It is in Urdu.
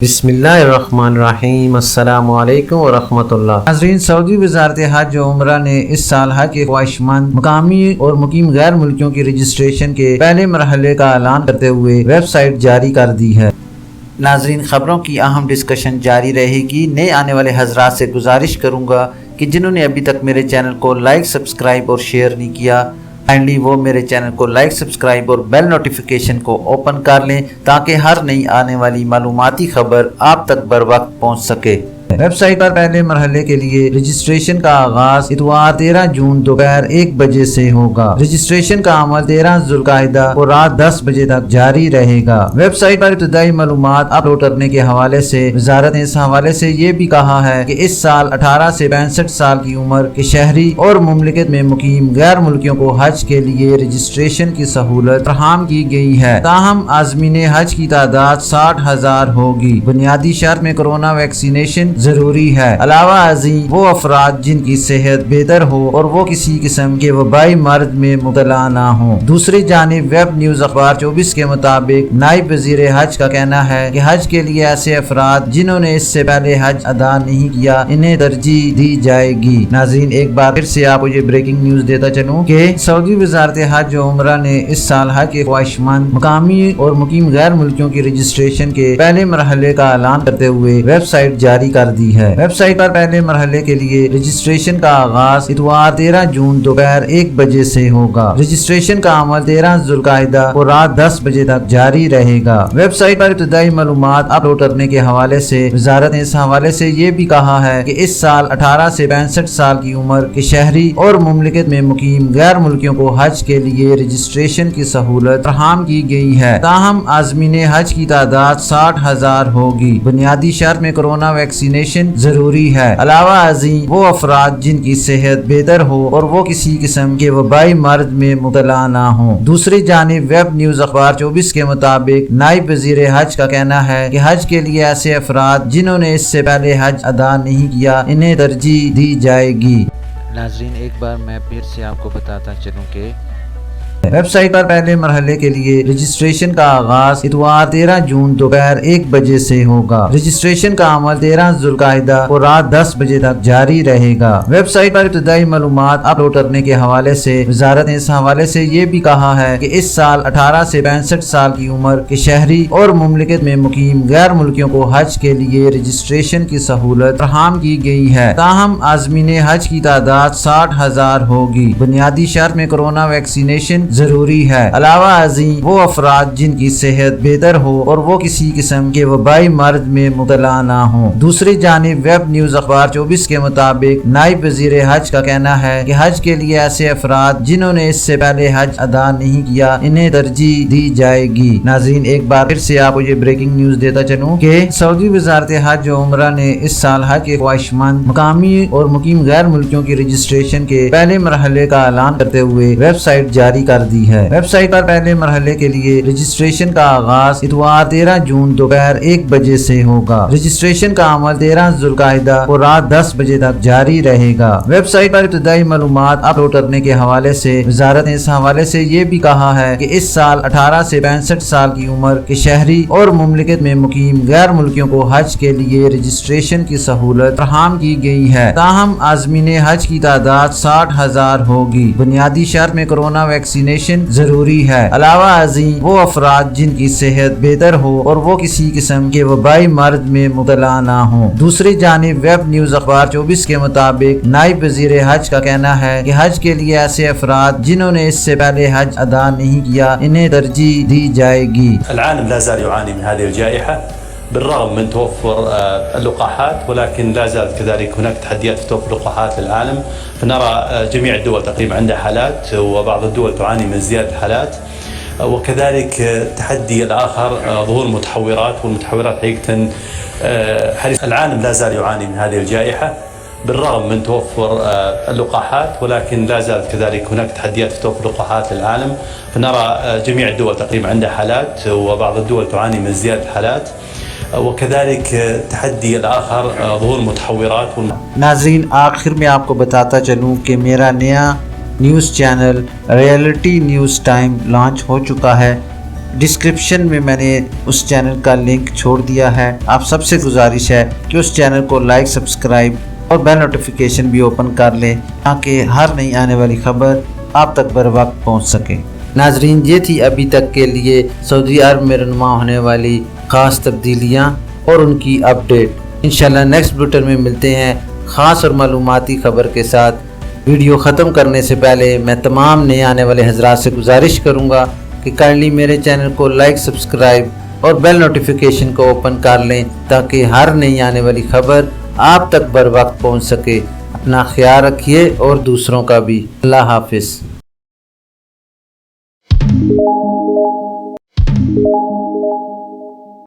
بسم اللہ الرحمن الرحیم۔ السلام علیکم ورحمۃ اللہ۔ ناظرین، سعودی وزارت حج و عمرہ نے اس سال حج کے خواہشمند مقامی اور مقیم غیر ملکیوں کی رجسٹریشن کے پہلے مرحلے کا اعلان کرتے ہوئے ویب سائٹ جاری کر دی ہے۔ ناظرین، خبروں کی اہم ڈسکشن جاری رہے گی۔ نئے آنے والے حضرات سے گزارش کروں گا کہ جنہوں نے ابھی تک میرے چینل کو لائک، سبسکرائب اور شیئر نہیں کیا، کائنڈلی وہ میرے چینل کو لائک، سبسکرائب اور بیل نوٹیفیکیشن کو اوپن کر لیں تاکہ ہر نئی آنے والی معلوماتی خبر آپ تک بر وقت پہنچ سکے۔ ویب سائٹ پر پہلے مرحلے کے لیے رجسٹریشن کا آغاز اتوار 13 جون دوپہر 1 بجے سے ہوگا۔ رجسٹریشن کا عمل 13 ذوالقعدہ کو رات 10 بجے تک جاری رہے گا۔ ویب سائٹ پر ابتدائی معلومات اپلوڈ کرنے کے حوالے سے وزارت نے اس حوالے سے یہ بھی کہا ہے کہ اس سال 18 سے 65 سال کی عمر کے شہری اور مملکت میں مقیم غیر ملکیوں کو حج کے لیے رجسٹریشن کی سہولت فراہم کی گئی ہے۔ تاہم عازمین حج کی تعداد 60,000 ہوگی۔ بنیادی شرط میں کورونا ویکسینیشن ضروری ہے۔ علاوہ ازیں وہ افراد جن کی صحت بہتر ہو اور وہ کسی قسم کے وبائی مرض میں مبتلا نہ ہوں۔ دوسری جانب ویب نیوز اخبار 24 کے مطابق نائب وزیر حج کا کہنا ہے کہ حج کے لیے ایسے افراد جنہوں نے اس سے پہلے حج ادا نہیں کیا انہیں ترجیح دی جائے گی۔ ناظرین، ایک بار پھر سے آپ کو یہ بریکنگ نیوز دیتا چلوں کہ سعودی وزارت حج و عمرہ نے اس سال حج کے خواہشمند مقامی اور مقیم غیر ملکیوں کی رجسٹریشن کے پہلے مرحلے کا اعلان کرتے ہوئے ویب سائٹ جاری کر دی ہے۔ ویب سائٹ پر پہلے مرحلے کے لیے رجسٹریشن کا آغاز اتوار 13 جون دوپہر 1 بجے سے ہوگا۔ رجسٹریشن کا عمل 13 ذوالقعدہ کو رات 10 بجے تک جاری رہے گا۔ ویب سائٹ پر ابتدائی معلومات اپلوڈ کرنے کے حوالے سے وزارت نے اس حوالے سے یہ بھی کہا ہے کہ اس سال 18 سے 65 سال کی عمر کے شہری اور مملکت میں مقیم غیر ملکیوں کو حج کے لیے رجسٹریشن کی سہولت فراہم کی گئی ہے۔ تاہم عازمین حج کی تعداد 60,000 ہوگی۔ بنیادی شرط میں کورونا ویکسینیشن ضروری ہے۔ علاوہ ازیں وہ افراد جن کی صحت بہتر ہو اور وہ کسی قسم کے وبائی مرض میں مبتلا نہ ہوں۔ دوسری جانب ویب نیوز اخبار 24 کے مطابق نائب وزیر حج کا کہنا ہے کہ حج کے لیے ایسے افراد جنہوں نے اس سے پہلے حج ادا نہیں کیا انہیں ترجیح دی جائے گی۔ ناظرین، ایک بار میں پھر سے آپ کو بتاتا چلوں کہ ویب سائٹ پر پہلے مرحلے کے لیے رجسٹریشن کا آغاز اتوار 13 جون دوپہر 1 بجے سے ہوگا۔ رجسٹریشن کا عمل 13 ذوالقعدہ کو رات 10 بجے تک جاری رہے گا۔ ویب سائٹ پر ابتدائی معلومات اپلوڈ کرنے کے حوالے سے وزارت نے اس حوالے سے یہ بھی کہا ہے کہ اس سال 18 سے 65 سال کی عمر کے شہری اور مملکت میں مقیم غیر ملکیوں کو حج کے لیے رجسٹریشن کی سہولت فراہم کی گئی ہے۔ تاہم عازمین حج کی تعداد 60,000 ہوگی۔ بنیادی شرط میں کورونا ویکسینیشن ضروری ہے۔ علاوہ ازیں وہ افراد جن کی صحت بہتر ہو اور وہ کسی قسم کے وبائی مرض میں مبتلا نہ ہوں۔ دوسری جانب ویب نیوز اخبار 24 کے مطابق نائب وزیر حج کا کہنا ہے کہ حج کے لیے ایسے افراد جنہوں نے اس سے پہلے حج ادا نہیں کیا انہیں ترجیح دی جائے گی۔ ناظرین، ایک بار پھر سے آپ کو یہ بریکنگ نیوز دیتا چلوں کہ سعودی وزارت حج و عمرہ نے اس سال حج کے خواہشمند مقامی اور مقیم غیر ملکیوں کی رجسٹریشن کے پہلے مرحلے کا اعلان کرتے ہوئے ویب سائٹ جاری کر دی ہے۔ ویب سائٹ پر پہلے مرحلے کے لیے رجسٹریشن کا آغاز اتوار 13 جون دوپہر 1 بجے سے ہوگا۔ رجسٹریشن کا عمل 13 ذوالقعدہ کو رات 10 بجے تک جاری رہے گا۔ ویب سائٹ پر ابتدائی معلومات اپلوڈ کرنے کے حوالے سے وزارت نے اس حوالے سے یہ بھی کہا ہے کہ اس سال 18 سے 65 سال کی عمر کے شہری اور مملکت میں مقیم غیر ملکیوں کو حج کے لیے رجسٹریشن کی سہولت فراہم کی گئی ہے۔ تاہم عازمین حج کی تعداد 60,000 ہوگی۔ بنیادی شرط میں کورونا ویکسینیشن ضروری ہے۔ علاوہ ازیں وہ افراد جن کی صحت بہتر ہو اور وہ کسی قسم کے وبائی مرض میں مبتلا نہ ہوں۔ دوسری جانب ویب نیوز اخبار 24 کے مطابق نائب وزیر حج کا کہنا ہے کہ حج کے لیے ایسے افراد جنہوں نے اس سے پہلے حج ادا نہیں کیا انہیں ترجیح دی جائے گی۔ العالم لا زال يعاني من هذه الجائحة بالرغم من توفر اللقاحات، ولكن لا زالت كذلك هناك تحديات في توفر لقاحات للعالم. فنرى جميع الدول تقريبا عندها حالات، وبعض الدول تعاني من زيادة الحالات، وكذلك التحدي الآخر ظهور متحورات، والمتحورات حقيقة حديث العالم لا زال يعاني من هذه الجائحة بالرغم من توفر اللقاحات، ولكن لا زالت كذلك هناك تحديات في توفر لقاحات للعالم. فنرى جميع الدول تقريبا عندها حالات، وبعض الدول تعاني من زيادة الحالات، وكذلك التحدي الآخر ظهور متحورات. ناظرین، آخر میں آپ کو بتاتا چلوں کہ میرا نیا news channel reality news time launch ہو چکا ہے۔ ڈسکرپشن میں میں نے اس چینل کا لنک چھوڑ دیا ہے۔ آپ سب سے گزارش ہے کہ اس چینل کو لائک، سبسکرائب اور بیل نوٹیفیکیشن بھی اوپن کر لیں تاکہ ہر نئی آنے والی خبر آپ تک بر وقت پہنچ سکے۔ ناظرین، یہ تھی ابھی تک کے لیے سعودی عرب میں رونما ہونے والی خاص تبدیلیاں اور ان کی اپڈیٹ۔ انشاءاللہ نیکسٹ بلیٹن میں ملتے ہیں خاص اور معلوماتی خبر کے ساتھ۔ ویڈیو ختم کرنے سے پہلے میں تمام نئے آنے والے حضرات سے گزارش کروں گا کہ کائنڈلی میرے چینل کو لائک، سبسکرائب اور بیل نوٹیفیکیشن کو اوپن کر لیں تاکہ ہر نئی آنے والی خبر آپ تک بر وقت پہنچ سکے۔ اپنا خیال رکھیے اور دوسروں کا بھی۔ اللہ حافظ۔